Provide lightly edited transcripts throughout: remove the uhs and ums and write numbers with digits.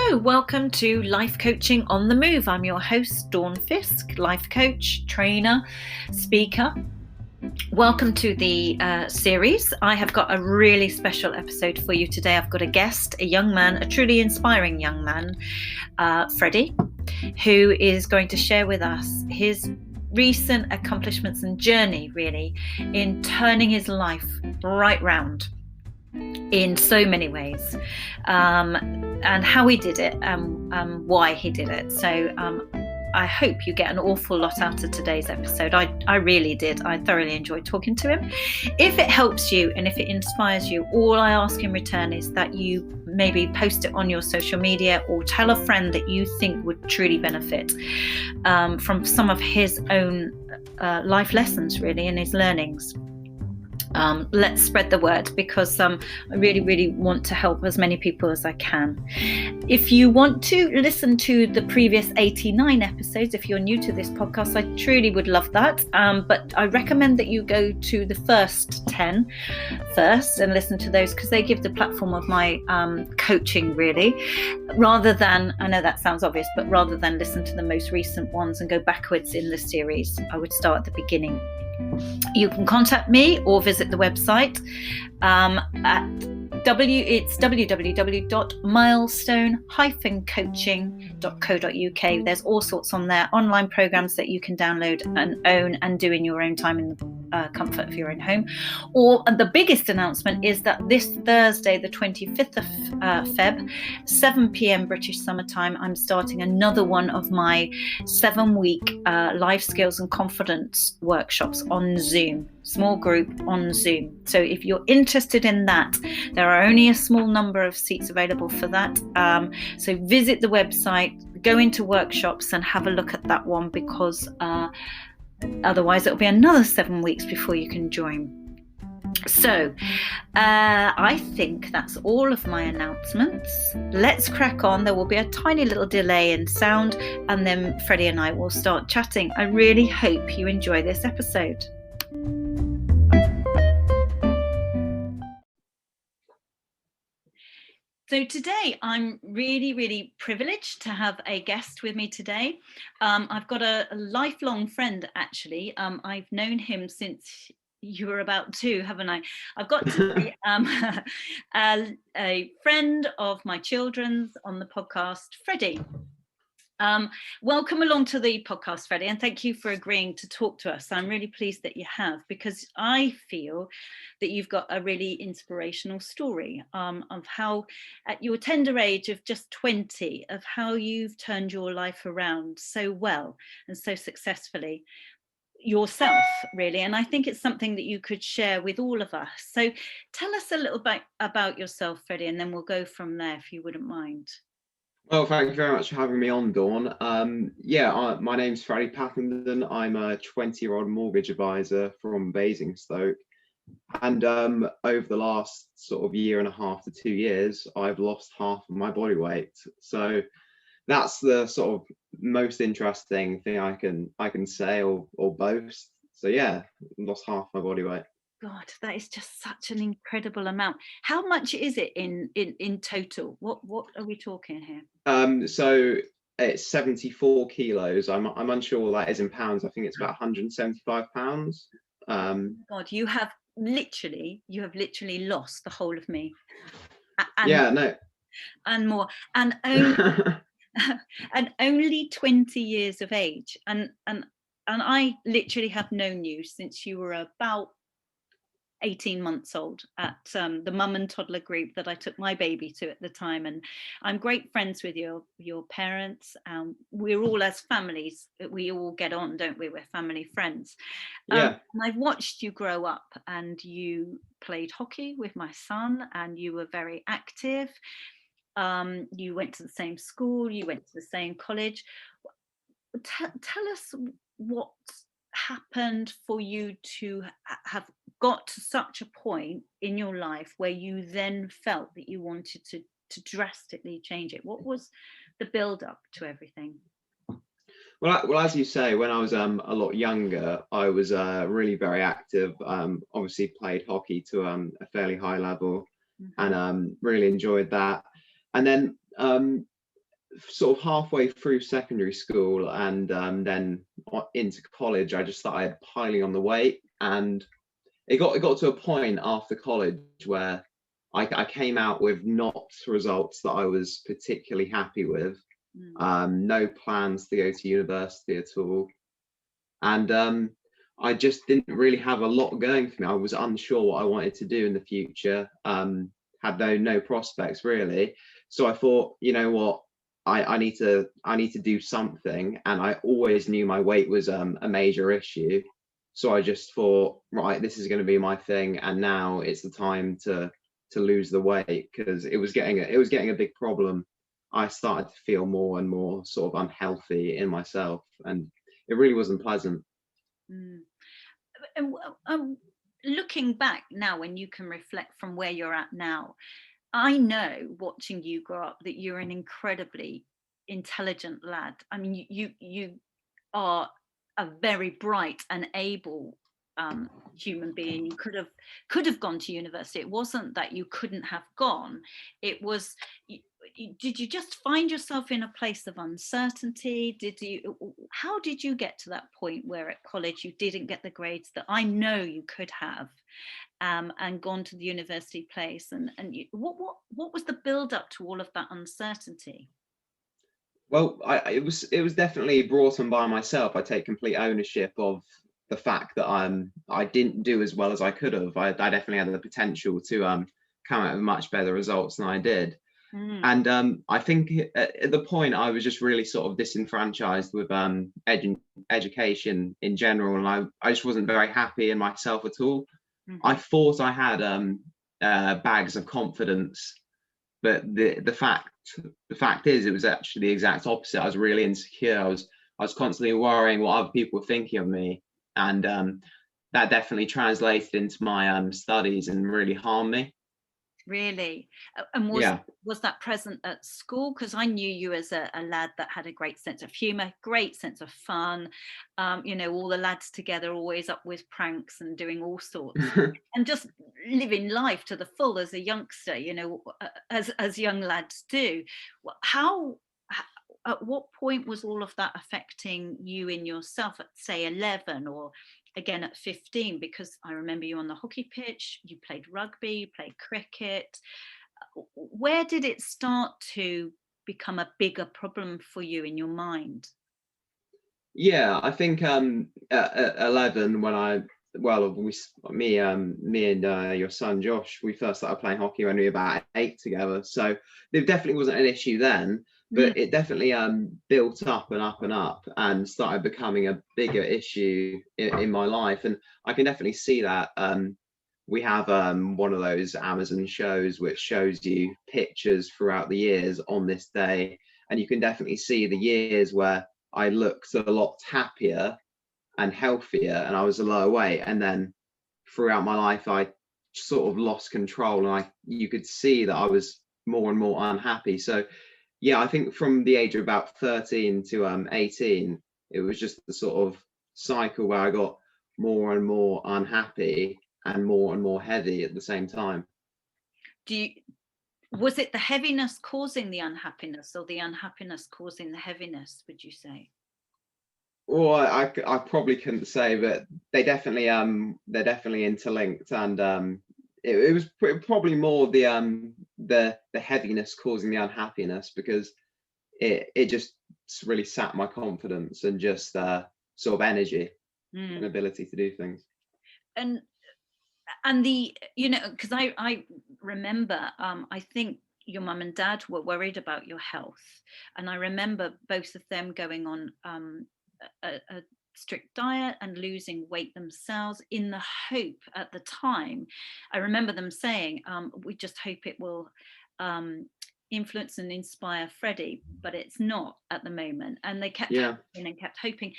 Hello, welcome to Life Coaching on the Move. I'm your host, Dawn Fiske, life coach, trainer, speaker. Welcome to the series. I have got a really special episode for you today. I've got a guest, a young man, a truly inspiring young man, Freddie, who is going to share with us his recent accomplishments and journey, really, in turning his life right round in so many ways, and how he did it and why he did it. So I hope you get an awful lot out of today's episode. I really did. I thoroughly enjoyed talking to him. If it helps you and if it inspires you, all I ask in return is that you maybe post it on your social media or tell a friend that you think would truly benefit from some of his own life lessons, really, and his learnings. Let's spread the word, because I really want to help as many people as I can. If you want to listen to the previous 89 episodes, if you're new to this podcast, I truly would love that. But I recommend that you go to the first 10 first and listen to those, because they give the platform of my coaching, really, rather than, I know that sounds obvious, but rather than listen to the most recent ones and go backwards in the series, I would start at the beginning. You can contact me or visit the website it's www.milestone-coaching.co.uk. There's all sorts on there, online programs that you can download and own and do in your own time in the comfort of your own home. Or the biggest announcement is that this Thursday, the 25th of Feb, 7 p.m. British summertime, I'm starting another one of my 7-week life skills and confidence workshops on Zoom. Small group on Zoom. So if you're interested in that, there are only a small number of seats available for that. So visit the website, go into workshops and have a look at that one, because otherwise it'll be another 7 weeks before you can join. So I think that's all of my announcements. Let's crack on. There will be a tiny little delay in sound, and then Freddie and I will start chatting. I really hope you enjoy this episode. So today I'm really privileged to have a guest with me today. I've got a lifelong friend, actually. I've known him since you were about 2, haven't I? I've got to be a friend of my children's on the podcast, Freddie. Welcome along to the podcast, Freddie, and thank you for agreeing to talk to us. I'm really pleased that you have, because I feel that you've got a really inspirational story of how, at your tender age of just 20, of how you've turned your life around so well and so successfully yourself, really. And I think it's something that you could share with all of us. So tell us a little bit about yourself, Freddie, and then we'll go from there, if you wouldn't mind. Well, thank you very much for having me on, Dawn. My name's Freddie Pattenden. I'm a 20-year-old mortgage advisor from Basingstoke. And over the last sort of year and a half to 2 years, I've lost half of my body weight. So that's the sort of most interesting thing I can say or boast. So yeah, lost half my body weight. God, that is just such an incredible amount. How much is it in total? What are we talking here? So it's 74 kilos. I'm unsure what that is in pounds. I think it's about 175 pounds. God, you have literally lost the whole of me. And more, and only and only 20 years of age. And I literally have known you since you were about 18 months old at the mum and toddler group that I took my baby to at the time, and I'm great friends with your parents. We're all, as families, we all get on, don't we? We're family friends. And I've watched you grow up, and you played hockey with my son, and you were very active. You went to the same school, you went to the same college. Tell us what happened for you to have got to such a point in your life where you then felt that you wanted to drastically change it. What was the build up to everything? Well, as you say, when I was a lot younger, I was really very active. Obviously played hockey to a fairly high level, and really enjoyed that. And then sort of halfway through secondary school and then into college, I just started piling on the weight, and it got to a point after college where I came out with not results that I was particularly happy with. No plans to go to university at all, and I just didn't really have a lot going for me. I was unsure what I wanted to do in the future. Had no prospects really. So I thought, you know what, I need to do something, and I always knew my weight was a major issue. So I just thought, right, this is going to be my thing, and now it's the time to lose the weight, because it was getting a big problem. I started to feel more and more sort of unhealthy in myself, and it really wasn't pleasant. Mm. And looking back now, when you can reflect from where you're at now, I know watching you grow up that you're an incredibly intelligent lad. I mean, you are a very bright and able human being. You could have gone to university. It wasn't that you couldn't have gone. It was. Did you just find yourself in a place of uncertainty? How did you get to that point where at college you didn't get the grades that I know you could have, and gone to the university place? And what was the build up to all of that uncertainty? Well, it was definitely brought on by myself. I take complete ownership of the fact that I didn't do as well as I could have. I definitely had the potential to come out with much better results than I did. Mm, And I think at the point I was just really sort of disenfranchised with education in general, and I just wasn't very happy in myself at all. I mhm. thought I had bags of confidence, but the fact is, it was actually the exact opposite. I was really insecure. I was constantly worrying what other people were thinking of me, and that definitely translated into my studies and really harmed me. Really? And Yeah. was that present at school? Because I knew you as a lad that had a great sense of humour, great sense of fun. All the lads together, always up with pranks and doing all sorts, and just living life to the full as a youngster. As young lads do. How? At what point was all of that affecting you in yourself at, say, 11, or again at 15? Because I remember you on the hockey pitch, you played rugby, you played cricket. Where did it start to become a bigger problem for you in your mind? Yeah, I think at 11, when me and your son Josh, we first started playing hockey when we were about 8 together. So there definitely wasn't an issue then, Mm, but it definitely built up and up and up and started becoming a bigger issue in my life. And I can definitely see that. We have one of those Amazon shows which shows you pictures throughout the years on this day, and you can definitely see the years where I looked a lot happier and healthier, and I was a lower weight. And then throughout my life, I sort of lost control, and you could see that I was more and more unhappy. So yeah, I think from the age of about 13 to 18, it was just the sort of cycle where I got more and more unhappy and more heavy at the same time. do you, was it the heaviness causing the unhappiness, or the unhappiness causing the heaviness, would you say? Well, I probably couldn't say, but they're definitely interlinked, and it was probably more the heaviness causing the unhappiness, because it just really sapped my confidence and just sort of energy and Mm. ability to do things. And because I remember, I think your mum and dad were worried about your health, and I remember both of them going on a strict diet and losing weight themselves, in the hope at the time. I remember them saying, we just hope it will um, influence and inspire Freddie, but it's not at the moment. And they kept Yeah. hoping and kept hoping.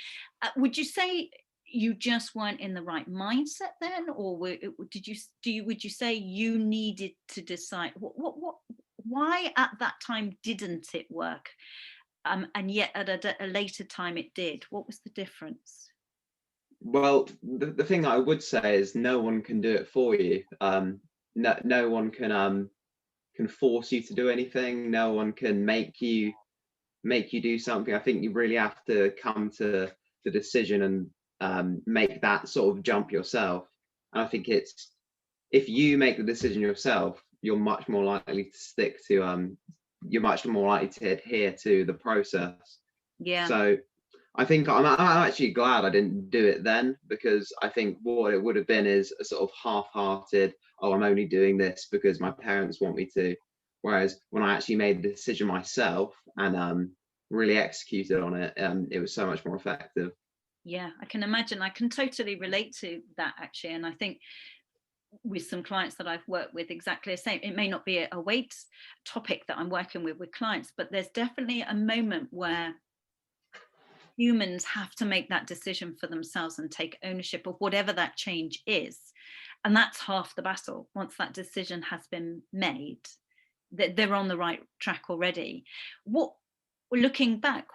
Would you say you just weren't in the right mindset then, or would you say you needed to decide why at that time didn't it work, and yet at a later time it did? What was the difference? Well, the thing that I would say is no one can do it for you. No one can force you to do anything. No one can make you make you do something. I think you really have to come to the decision and make that sort of jump yourself. And I think it's, if you make the decision yourself, you're much more likely to stick to you're much more likely to adhere to the process. Yeah. So I think I'm actually glad I didn't do it then, because I think what it would have been is a sort of half-hearted, oh, I'm only doing this because my parents want me to. Whereas when I actually made the decision myself and really executed on it, it was so much more effective. Yeah, I can imagine. I can totally relate to that, actually. And I think with some clients that I've worked with, exactly the same. It may not be a weight topic that I'm working with clients, but there's definitely a moment where humans have to make that decision for themselves and take ownership of whatever that change is. And that's half the battle. Once that decision has been made, that they're on the right track already. What, looking back,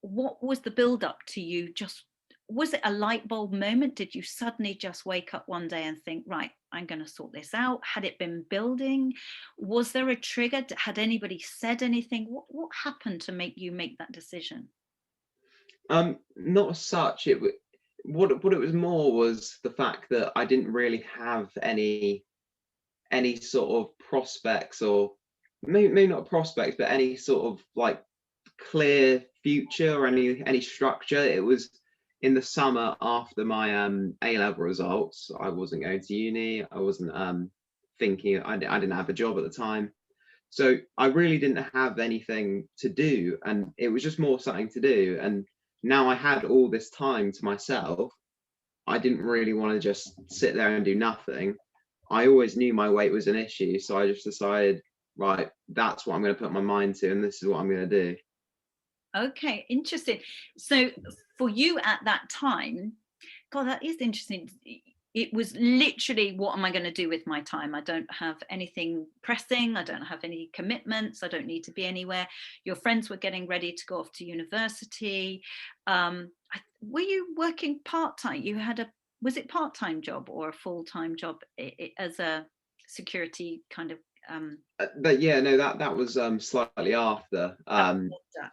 what was the build up to you? Just, was it a light bulb moment? Did you suddenly just wake up one day and think, right, I'm going to sort this out? Had it been building? Was there a trigger? Had anybody said anything? What happened to make you make that decision? Not as such. What it was more was the fact that I didn't really have any sort of prospects, or maybe not prospects, but any sort of like clear future or any structure. It was in the summer after my A-level results. I wasn't going to uni. I wasn't thinking. I didn't have a job at the time, so I really didn't have anything to do, and it was just more something to do. And now I had all this time to myself. I didn't really want to just sit there and do nothing. I always knew my weight was an issue, so I just decided, right, that's what I'm going to put my mind to, and this is what I'm going to do. Okay, interesting. So for you at that time, God, that is interesting. It was literally, what am I going to do with my time? I don't have anything pressing. I don't have any commitments. I don't need to be anywhere. Your friends were getting ready to go off to university. Were you working part-time? You had was it part-time job or a full-time job as a security kind of? But yeah, no, that was slightly after.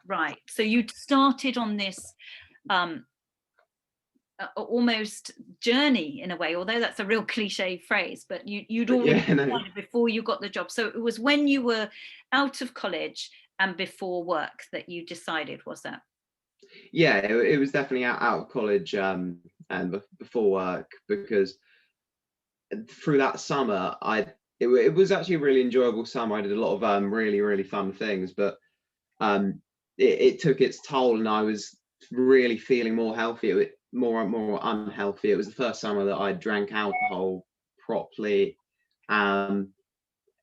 Right. So you started on this almost journey in a way, although that's a real cliche phrase, but you'd already Yeah, no. decided before you got the job. So it was when you were out of college and before work that you decided, was that? Yeah, it was definitely out of college and before work, because through that summer, it was actually a really enjoyable summer. I did a lot of really fun things, but it took its toll, and I was really feeling more healthy, more and more unhealthy. It was the first summer that I drank alcohol properly, and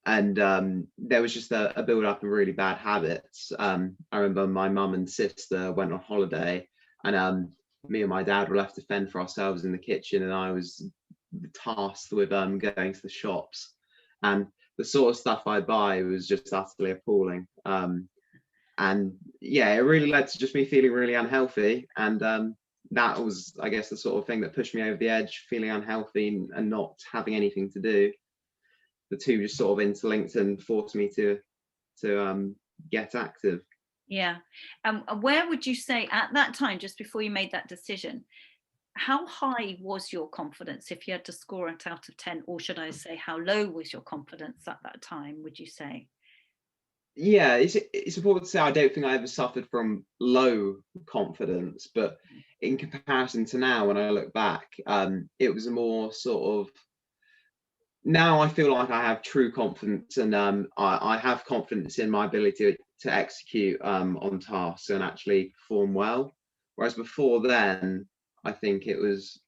there was just a build up of really bad habits. I remember my mum and sister went on holiday, and me and my dad were left to fend for ourselves in the kitchen, and I was tasked with going to the shops, and the sort of stuff I buy was just utterly appalling. And yeah, it really led to just me feeling really unhealthy, and that was, I guess, the sort of thing that pushed me over the edge, feeling unhealthy and not having anything to do. The two just sort of interlinked and forced me to get active. Yeah. Where would you say at that time, just before you made that decision, how high was your confidence if you had to score it out of 10, or should I say, how low was your confidence at that time, would you say? Yeah, it's important to say I don't think I ever suffered from low confidence, but in comparison to now, when I look back, it was a more sort of, now I feel like I have true confidence, and I have confidence in my ability to execute on tasks and actually perform well. Whereas before then, I think it was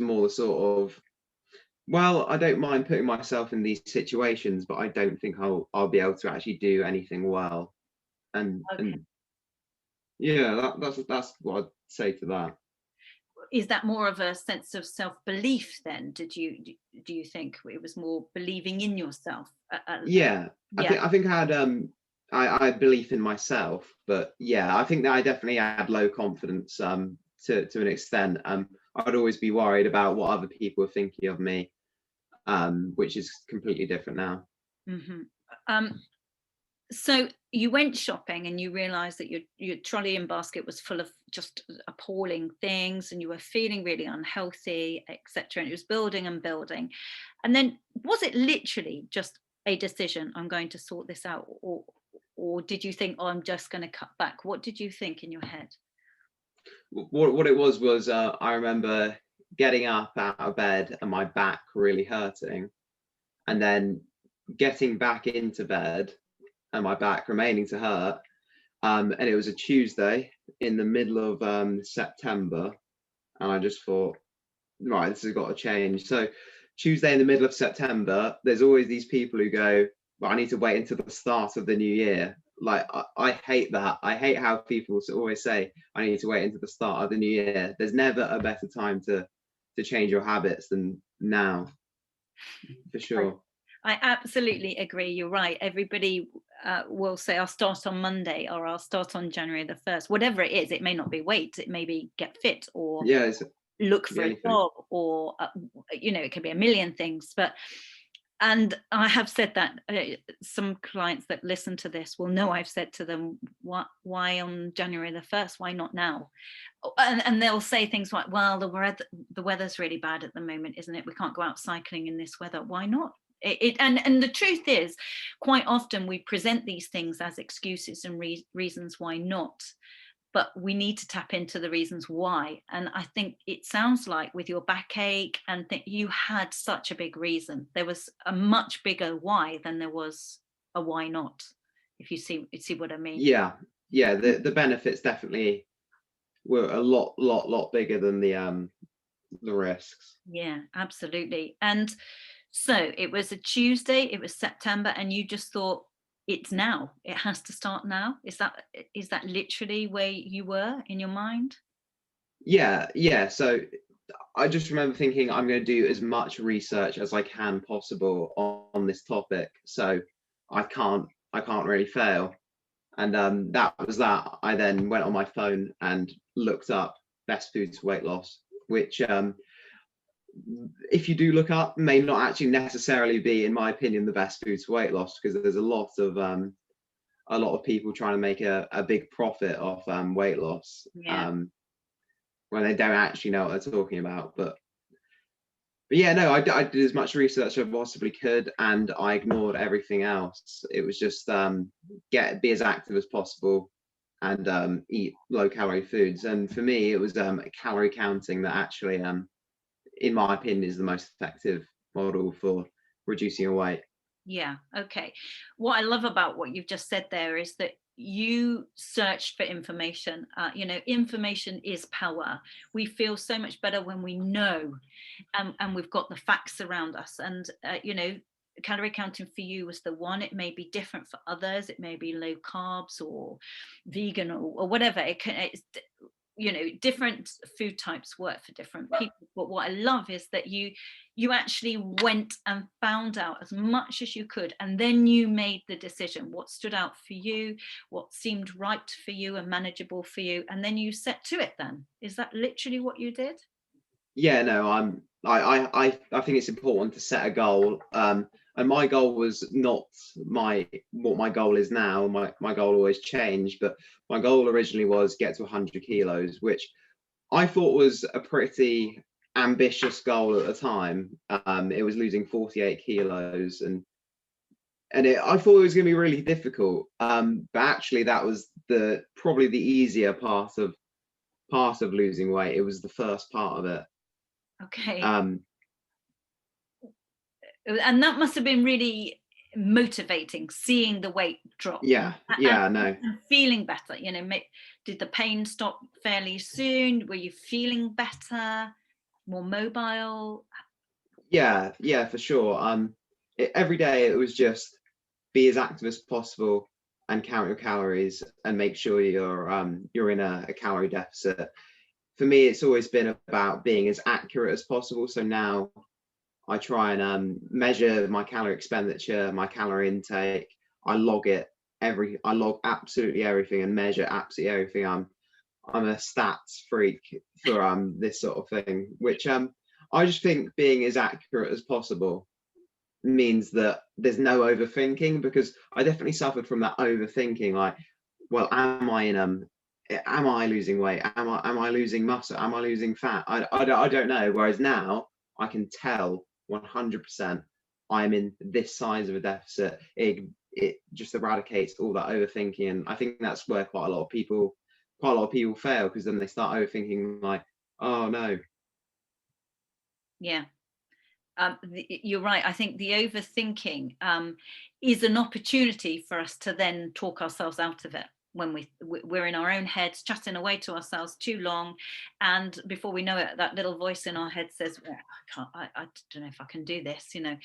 more the sort of, well, I don't mind putting myself in these situations, but I don't think I'll be able to actually do anything well. Okay. And yeah, that's what I'd say to that. Is that more of a sense of self-belief then? Do you think it was more believing in yourself? Yeah, Yeah. I think I had I had belief in myself, but yeah, I think that I definitely had low confidence to an extent. I'd always be worried about what other people are thinking of me, which is completely different now. Hmm. So you went shopping and you realized that your trolley and basket was full of just appalling things, and you were feeling really unhealthy, etc. And it was building and building. And then was it literally just a decision, I'm going to sort this out, or did you think, oh, I'm just going to cut back? What did you think in your head? What it was I remember getting up out of bed and my back really hurting, and then getting back into bed and my back remaining to hurt. And it was a Tuesday in the middle of September, and I just thought, right, this has got to change. So Tuesday in the middle of September, there's always these people who go, well, I need to wait until the start of the new year. Like, I hate that. I hate how people always say, I need to wait until the start of the new year. There's never a better time to change your habits than now, for sure. I absolutely agree. You're right. Everybody will say, I'll start on Monday, or I'll start on January the 1st. Whatever it is, it may not be weight, it may be get fit, or Yeah, it's look for a anything. job, or it can be a million things. And I have said that some clients that listen to this will know I've said to them, why on January the 1st? Why not now? And they'll say things like, well, the weather's really bad at the moment, isn't it? We can't go out cycling in this weather. Why not? And the truth is, quite often we present these things as excuses and reasons why not, but we need to tap into the reasons why. And I think it sounds like with your backache and you had such a big reason. There was a much bigger why than there was a why not, if you see what I mean. Yeah, the benefits definitely were a lot bigger than the risks. Yeah, absolutely. And so it was a Tuesday, it was September, and you just thought, it's now, it has to start now. Is that literally where you were in your mind? Yeah. So I just remember thinking, I'm going to do as much research as I can possible on this topic, so I can't really fail. And that was that. I then went on my phone and looked up best foods for weight loss, which if you do look up, may not actually necessarily be, in my opinion, the best foods for weight loss, because there's a lot of people trying to make a big profit off weight loss, Yeah. when they don't actually know what they're talking about. But yeah, no, I did as much research as I possibly could, and I ignored everything else. It was just be as active as possible, and eat low calorie foods. And for me, it was calorie counting that actually, in my opinion, is the most effective model for reducing your weight. Yeah. Okay. What I love about what you've just said there is that you searched for information. Information is power. We feel so much better when we know, and we've got the facts around us. And calorie counting for you was the one. It may be different for others. It may be low carbs or vegan or whatever. Different food types work for different people. But what I love is that you actually went and found out as much as you could, and then you made the decision what stood out for you, what seemed right for you and manageable for you, and then you set to it. Then is that literally what you did? Yeah, no, I think it's important to set a goal. And my goal was not what my goal is now. My goal always changed, but my goal originally was get to 100 kilos, which I thought was a pretty ambitious goal at the time. It was losing 48 kilos, and I thought it was going to be really difficult. But actually, that was probably the easier part of losing weight. It was the first part of it. Okay. And that must have been really motivating, seeing the weight drop. Yeah, no. And feeling better. Did the pain stop fairly soon? Were you feeling better, more mobile? Yeah, for sure. Every day it was just be as active as possible and count your calories and make sure you're in a calorie deficit. For me, it's always been about being as accurate as possible. So now I try and measure my calorie expenditure, my calorie intake. I log absolutely everything and measure absolutely everything. I'm a stats freak for this sort of thing, which I just think being as accurate as possible means that there's no overthinking, because I definitely suffered from that overthinking, like, well, am I losing weight? Am I losing muscle? Am I losing fat? I don't know. Whereas now I can tell 100% I'm in this size of a deficit. It just eradicates all that overthinking, and I think that's where quite a lot of people fail, because then they start overthinking, like, oh no. Yeah. You're right. I think the overthinking is an opportunity for us to then talk ourselves out of it when we're in our own heads, chatting away to ourselves too long, and before we know it, that little voice in our head says, well, I can't, I don't know if I can do this, you know.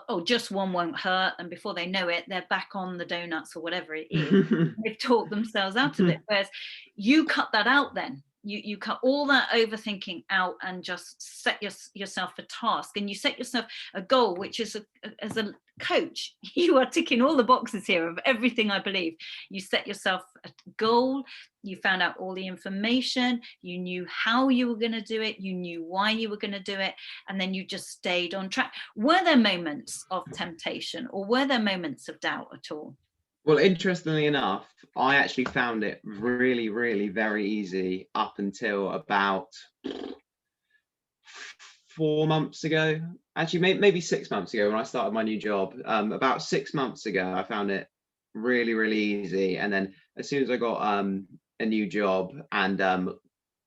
Oh, just one won't hurt, and before they know it, they're back on the donuts or whatever it is. They've talked themselves out of it. Whereas you cut that out then. You cut all that overthinking out and just set yourself a task, and you set yourself a goal, which is as a coach, you are ticking all the boxes here of everything I believe. You set yourself a goal, you found out all the information, you knew how you were going to do it, you knew why you were going to do it, and then you just stayed on track. Were there moments of temptation, or were there moments of doubt at all? Well, interestingly enough, I actually found it really, really very easy up until about 4 months ago. Actually, maybe 6 months ago, when I started my new job. About 6 months ago, I found it really, really easy. And then as soon as I got a new job, and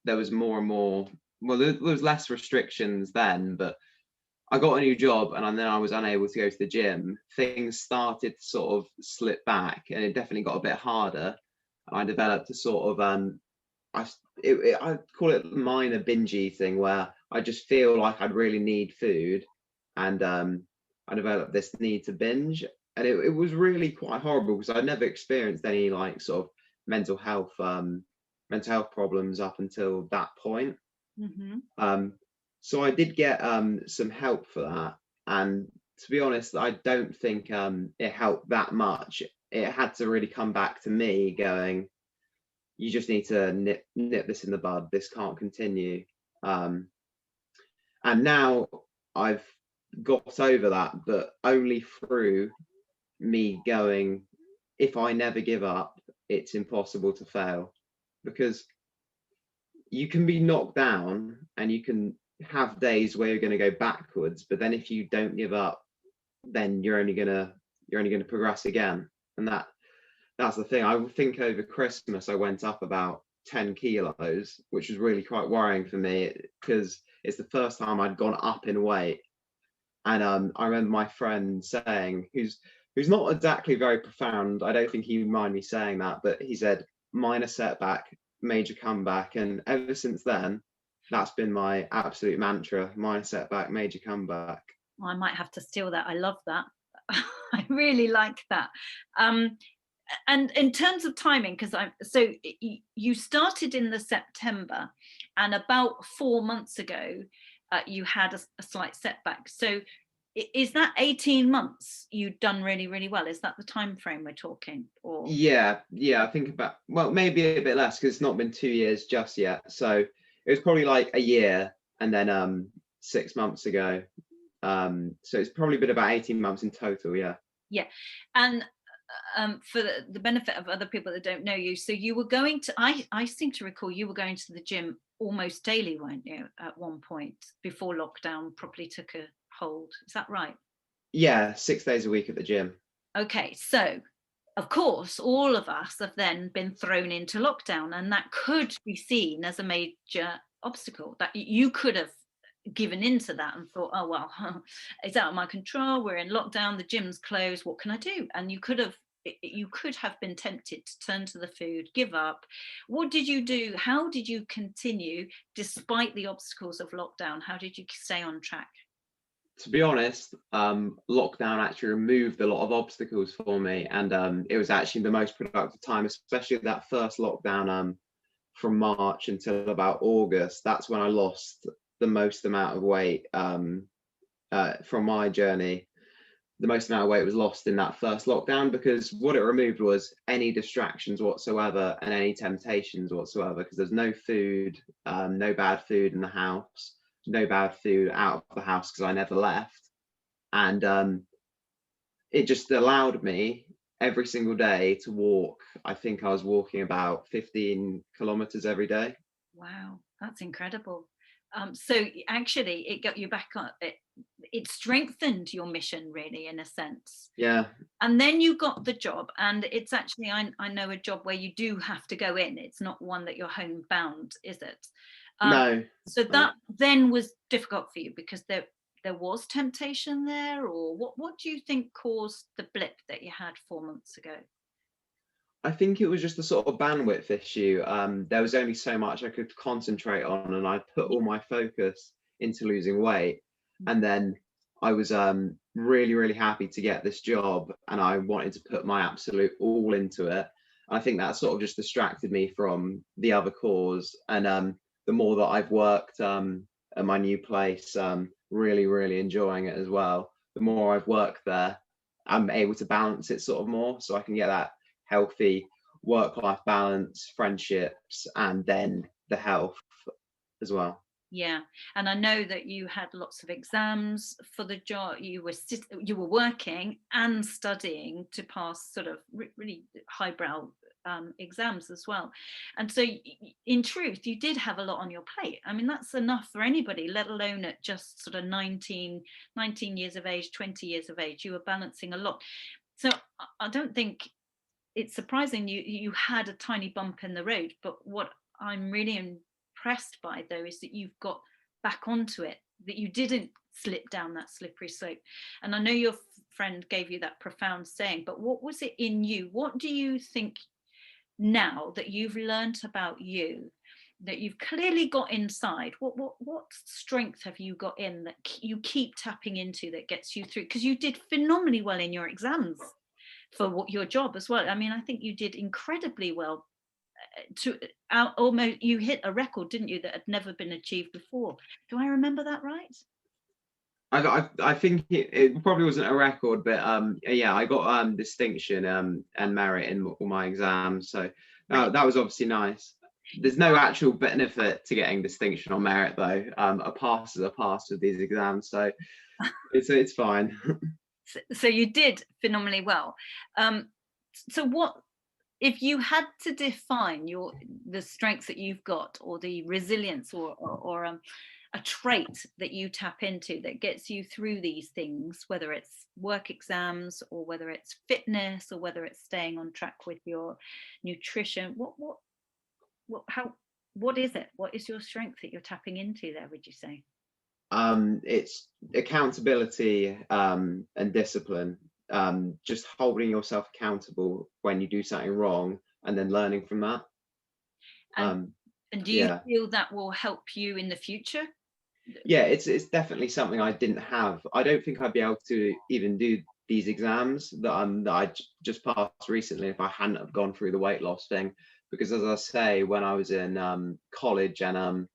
there was more and more, well, there was less restrictions then, but I got a new job, and then I was unable to go to the gym. Things started to sort of slip back, and it definitely got a bit harder. I developed a sort of I call it minor binge eating, where I just feel like I'd really need food, and I developed this need to binge, and it was really quite horrible, because I'd never experienced any like sort of mental health problems up until that point. Um, so I did get some help for that, and to be honest, I don't think it helped that much. It had to really come back to me going, you just need to nip this in the bud. This can't continue. And now I've got over that, but only through me going, if I never give up, it's impossible to fail. Because you can be knocked down, and you can have days where you're going to go backwards, but then if you don't give up, then you're only going to progress again. And that's the thing. I think over Christmas I went up about 10 kilos, which was really quite worrying for me, because it's the first time I'd gone up in weight. And I remember my friend saying, who's not exactly very profound, I don't think he would mind me saying that, but he said, minor setback, major comeback. And ever since then, that's been my absolute mantra: minor setback, major comeback. Well, I might have to steal that. I love that. I really like that. And in terms of timing, because you started in the September, and about 4 months ago, you had a slight setback. So is that 18 months you've done really, really well? Is that the time frame we're talking? Or Yeah, I think about, well, maybe a bit less, because it's not been 2 years just yet. So it was probably like a year, and then 6 months ago. So it's probably been about 18 months in total. Yeah. And for the benefit of other people that don't know you, so you were going to, I seem to recall you were going to the gym almost daily, weren't you, at one point before lockdown properly took a hold? Is that right? Yeah, 6 days a week at the gym. Okay, so of course all of us have then been thrown into lockdown, and that could be seen as a major obstacle, that you could have given into that and thought, oh well, it's out of my control, we're in lockdown, the gym's closed, what can I do? And you could have been tempted to turn to the food, give up. What did you do? How did you continue despite the obstacles of lockdown? How did you stay on track? To be honest, lockdown actually removed a lot of obstacles for me, and it was actually the most productive time, especially that first lockdown, from March until about August. That's when I lost the most amount of weight from my journey. The most amount of weight was lost in that first lockdown, because what it removed was any distractions whatsoever and any temptations whatsoever, because there's no food, no bad food in the house, no bad food out of the house, because I never left. And it just allowed me every single day to walk. I think I was walking about 15 kilometers every day. Wow, that's incredible. So actually, it got you back on. It strengthened your mission, really, in a sense. Yeah. And then you got the job, and it's actually, I know a job where you do have to go in. It's not one that you're homebound, is it? No. So No. that then was difficult for you because there was temptation there, or what do you think caused the blip that you had 4 months ago? I think it was just a sort of bandwidth issue. There was only so much I could concentrate on, and I put all my focus into losing weight. And then I was really, really happy to get this job, and I wanted to put my absolute all into it. I think that sort of just distracted me from the other cause. And the more that I've worked at my new place, really, really enjoying it as well. The more I've worked there, I'm able to balance it sort of more, so I can get that healthy work-life balance, friendships, and then the health as well. Yeah, and I know that you had lots of exams for the job. You were working and studying to pass sort of really highbrow exams as well. And so, in truth, you did have a lot on your plate. I mean, that's enough for anybody, let alone at just sort of 19 years of age, 20 years of age. You were balancing a lot. So I don't think it's surprising you had a tiny bump in the road, but what I'm really impressed by though is that you've got back onto it, that you didn't slip down that slippery slope. And I know your friend gave you that profound saying, but what was it in you? What do you think now that you've learnt about you, that you've clearly got inside? What strength have you got in that you keep tapping into that gets you through? Because you did phenomenally well in your exams for your job as well. I mean, I think you did incredibly well. To almost, you hit a record, didn't you, that had never been achieved before? Do I remember that right? I think it probably wasn't a record, but yeah, I got distinction and merit in all my exams, so that was obviously nice. There's no actual benefit to getting distinction or merit though. A pass is a pass with these exams, so it's fine. So you did phenomenally well. So what if you had to define the strengths that you've got, or the resilience, or a trait that you tap into that gets you through these things, whether it's work exams or whether it's fitness or whether it's staying on track with your nutrition, what is it? What is your strength that you're tapping into there, would you say? It's accountability and discipline. Just holding yourself accountable when you do something wrong, and then learning from that. And do you Yeah. feel that will help you in the future? Yeah, it's definitely something I didn't have. I don't think I'd be able to even do these exams that I just passed recently if I hadn't have gone through the weight loss thing. Because as I say, when I was in college and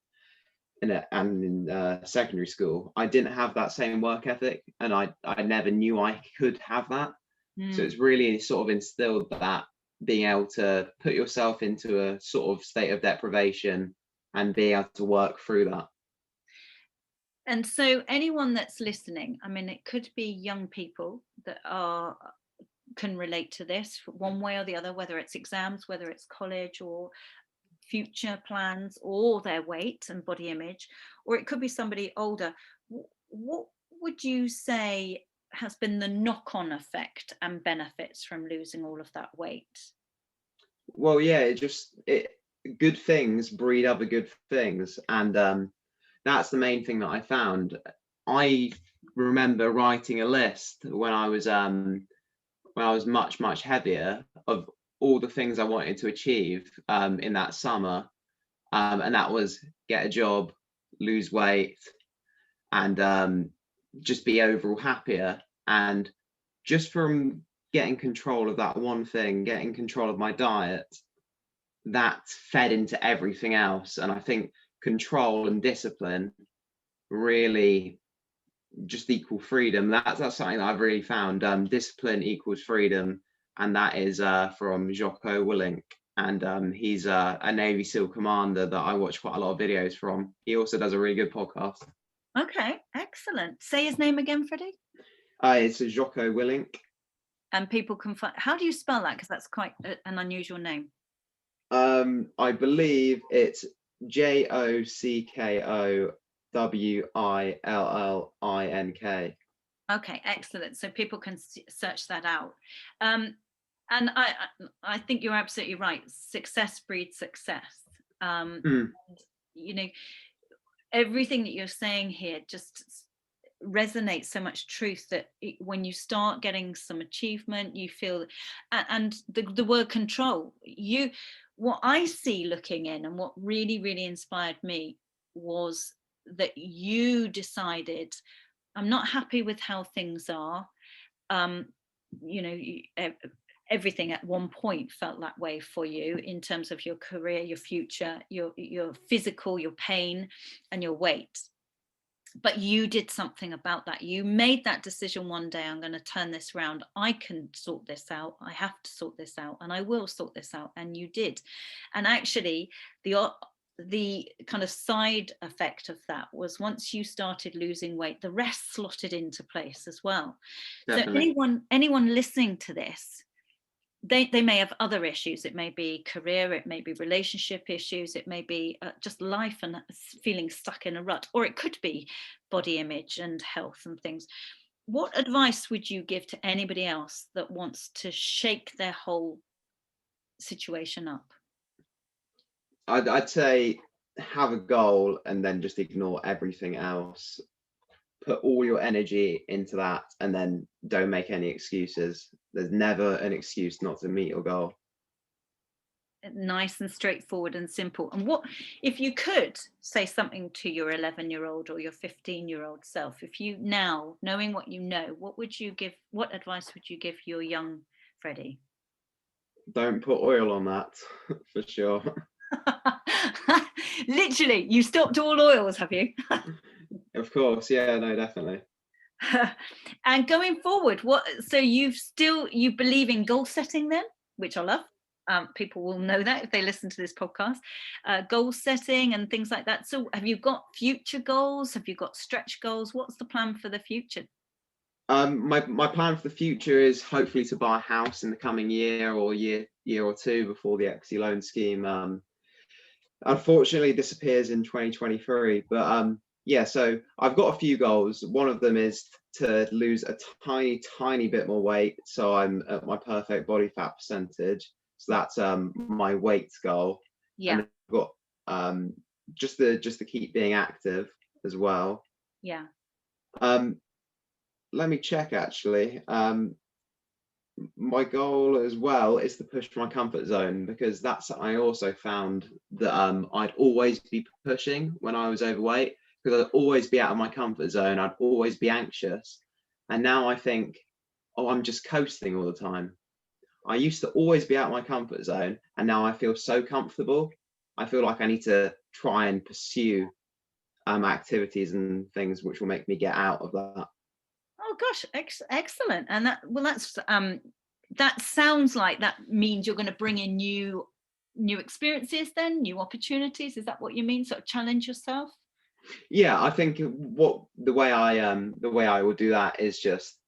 in secondary school, I didn't have that same work ethic, and I never knew I could have that. So it's really sort of instilled that being able to put yourself into a sort of state of deprivation and being able to work through that. And so anyone that's listening, I mean, it could be young people that can relate to this one way or the other, whether it's exams, whether it's college, or future plans, or their weight and body image, or it could be somebody older. What would you say has been the knock-on effect and benefits from losing all of that weight? Well, yeah, good things breed other good things, and that's the main thing that I found. I remember writing a list when I was much heavier, of all the things I wanted to achieve in that summer, and that was get a job, lose weight, and just be overall happier. And just from getting control of that one thing, getting control of my diet, that fed into everything else. And I think control and discipline really just equal freedom. That's something that I've really found. Discipline equals freedom, and that is from Jocko Willink. And he's a Navy SEAL commander that I watch quite a lot of videos from. He also does a really good podcast. Okay, excellent. Say his name again, Freddie. It's Jocko Willink. And people can find, how do you spell that? Because that's quite an unusual name. I believe it's JOCKOWILLINK. Okay, excellent. So people can search that out. And I think you're absolutely right. Success breeds success. Mm, You know, everything that you're saying here just resonates so much truth that when you start getting some achievement, you feel, and the word control, what I see looking in, and what really, really inspired me was that you decided, I'm not happy with how things are. You know, everything at one point felt that way for you in terms of your career, your future, your physical, your pain, and your weight. But you did something about that. You made that decision one day, I'm going to turn this around. I can sort this out. I have to sort this out, and I will sort this out. And you did. And actually, the kind of side effect of that was once you started losing weight, the rest slotted into place as well. definitely. So anyone listening to this, they may have other issues. It may be career, it may be relationship issues, it may be just life and feeling stuck in a rut, or it could be body image and health and things. What advice would you give to anybody else that wants to shake their whole situation up? I'd say have a goal and then just ignore everything else. Put all your energy into that and then don't make any excuses. There's never an excuse not to meet your goal. Nice and straightforward and simple. And what if you could say something to your 11-year-old or your 15-year-old self, if you now, knowing what you know, what advice would you give your young Freddie? Don't put oil on that for sure. Literally, you stopped all oils, have you? Of course, yeah, no, definitely. And going forward, so you believe in goal setting then, which I love. People will know that if they listen to this podcast. Goal setting and things like that. So have you got future goals? Have you got stretch goals? What's the plan for the future? My plan for the future is hopefully to buy a house in the coming year or year or two before the equity loan scheme unfortunately disappears in 2023. But yeah, so I've got a few goals. One of them is to lose a tiny bit more weight, so I'm at my perfect body fat percentage. So that's my weight goal. Yeah. And I've got just to keep being active as well. Yeah. Let me check actually. My goal as well is to push my comfort zone, because that's, I also found that I'd always be pushing when I was overweight, because I'd always be out of my comfort zone. I'd always be anxious. And now I think, oh, I'm just coasting all the time. I used to always be out of my comfort zone, and now I feel so comfortable. I feel like I need to try and pursue activities and things which will make me get out of that. Oh gosh, excellent. And that sounds like that means you're going to bring in new experiences, then new opportunities. Is that what you mean? Sort of challenge yourself? Yeah, I think the way I will do that is just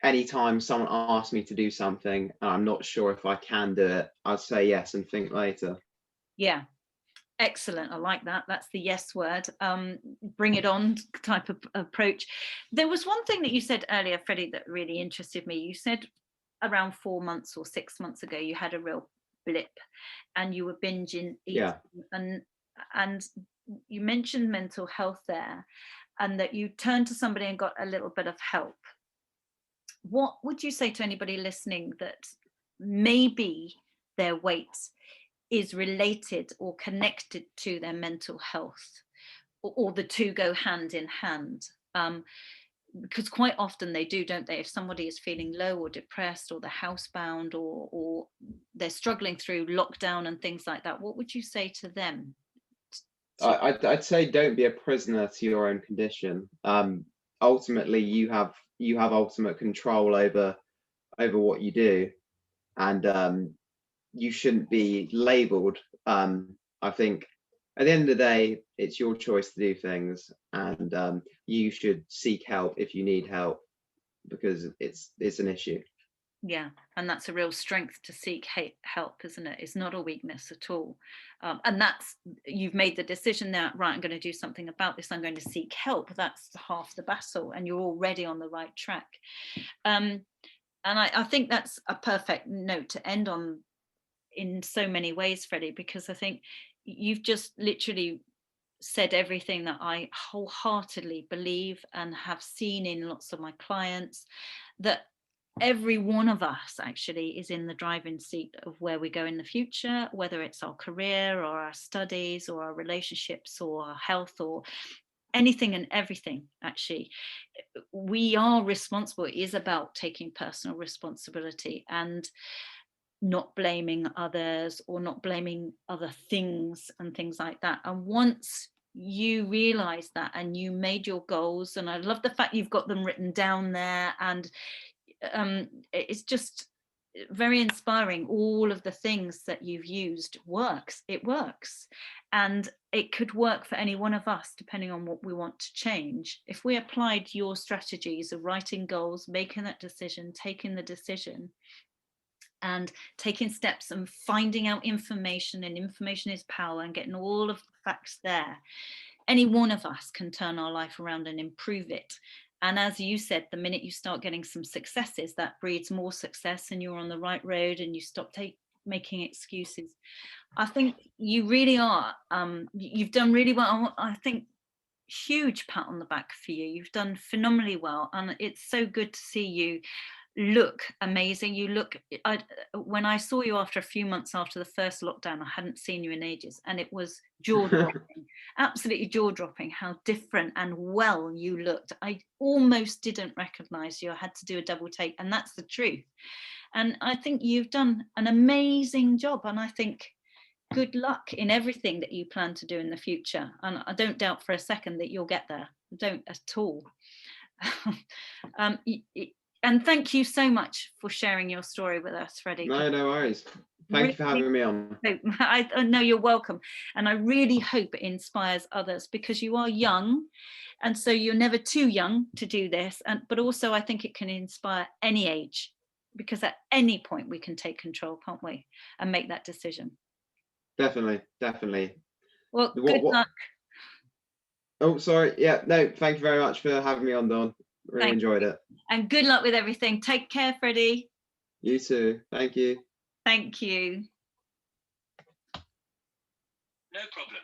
anytime someone asks me to do something and I'm not sure if I can do it, I'll say yes and think later. Yeah. Excellent. I like that. That's the yes word. Bring it on type of approach. There was one thing that you said earlier, Freddie, that really interested me. You said around 4 months or 6 months ago, you had a real blip and you were binging eating. Yeah. And you mentioned mental health there, and that you turned to somebody and got a little bit of help. What would you say to anybody listening that maybe their weight is related or connected to their mental health, or the two go hand in hand? Because quite often they do, don't they? If somebody is feeling low or depressed, or they're housebound, or they're struggling through lockdown and things like that, what would you say to them? I'd say don't be a prisoner to your own condition. Ultimately, you have ultimate control over what you do, and you shouldn't be labelled. I think at the end of the day, it's your choice to do things, and you should seek help if you need help, because it's an issue. Yeah, and that's a real strength to seek help, isn't it? It's not a weakness at all. And that's, you've made the decision now, right, I'm going to do something about this, I'm going to seek help. That's half the battle, and you're already on the right track. And I think that's a perfect note to end on in so many ways, Freddie, because I think you've just literally said everything that I wholeheartedly believe and have seen in lots of my clients, that every one of us actually is in the driving seat of where we go in the future, whether it's our career or our studies or our relationships or our health or anything and everything. Actually, we are responsible. It is about taking personal responsibility and not blaming others or not blaming other things and things like that. And once you realize that and you made your goals, and I love the fact you've got them written down there, and it's just very inspiring. All of the things that you've used works. It works, and it could work for any one of us depending on what we want to change. If we applied your strategies of writing goals, making that decision, taking the decision, and taking steps and finding out information, and information is power, and getting all of the facts there, any one of us can turn our life around and improve it. And as you said, the minute you start getting some successes, that breeds more success, and you're on the right road, and you stop making excuses. I think you really are. You've done really well. I think huge pat on the back for you. You've done phenomenally well, and it's so good to see you look amazing. You look, when I saw you after a few months after the first lockdown, I hadn't seen you in ages, and it was jaw-dropping, absolutely jaw-dropping how different and well you looked. I almost didn't recognize you. I had to do a double take, and that's the truth. And I think you've done an amazing job, and I think good luck in everything that you plan to do in the future. And I don't doubt for a second that you'll get there. I don't at all. And thank you so much for sharing your story with us, Freddie. No worries. Thank you for having me on. I know, you're welcome. And I really hope it inspires others, because you are young, and so you're never too young to do this. But also I think it can inspire any age, because at any point we can take control, can't we, and make that decision. Definitely. Well, good luck. Oh, sorry. Yeah, no, thank you very much for having me on, Dawn. Really enjoyed it. And good luck with everything. Take care, Freddie. You too. Thank you. Thank you. No problem.